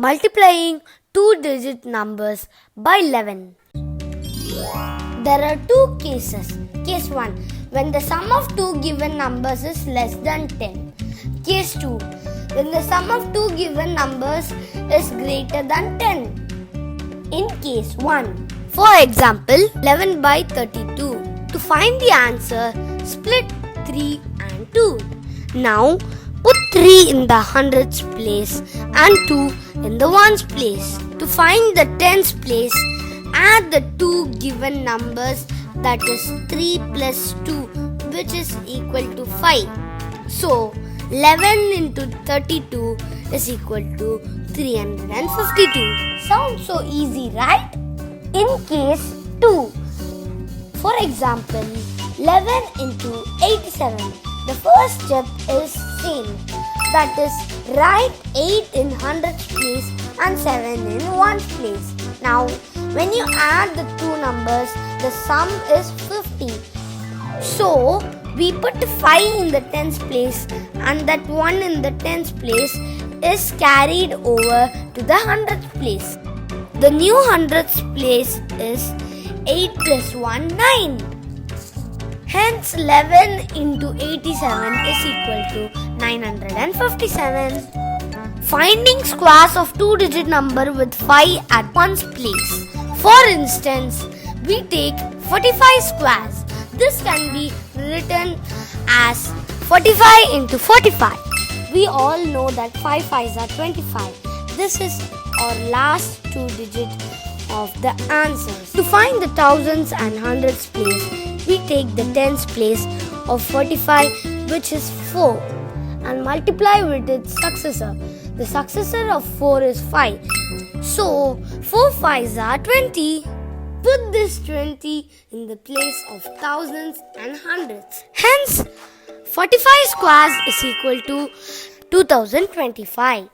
multiplying two-digit numbers by 11. There are two cases. Case 1, when the sum of two given numbers is less than 10. Case 2, when the sum of two given numbers is greater than 10. In case 1, for example, 11 by 32. To find the answer, split 3 and 2. Now, put 3 in the hundreds place and 2 in the ones place. To find the tens place, add the two given numbers, that is 3 plus 2, which is equal to 5. So, 11 into 32 is equal to 352. Sounds so easy, right? In case 2, for example, 11 into 87. The first step is same. That is, write 8 in hundreds place and 7 in ones place. Now, when you add the two numbers, the sum is 50. So, we put 5 in the tens place and that 1 in the tens place is carried over to the hundreds place. The new hundreds place is 8 plus 1, 9. Hence, 11 into 87 is equal to 957. Finding squares of two-digit number with 5 at ones place. For instance, we take 45 squares. This can be written as 45 into 45. We all know that 5 5s are 25. This is our last two digit of the answers. To find the thousands and hundreds place, we take the tens place of 45, which is 4, and multiply with its successor. The successor of 4 is 5. So, 4 5s are 20. Put this 20 in the place of thousands and hundreds. Hence, 45 squares is equal to 2025.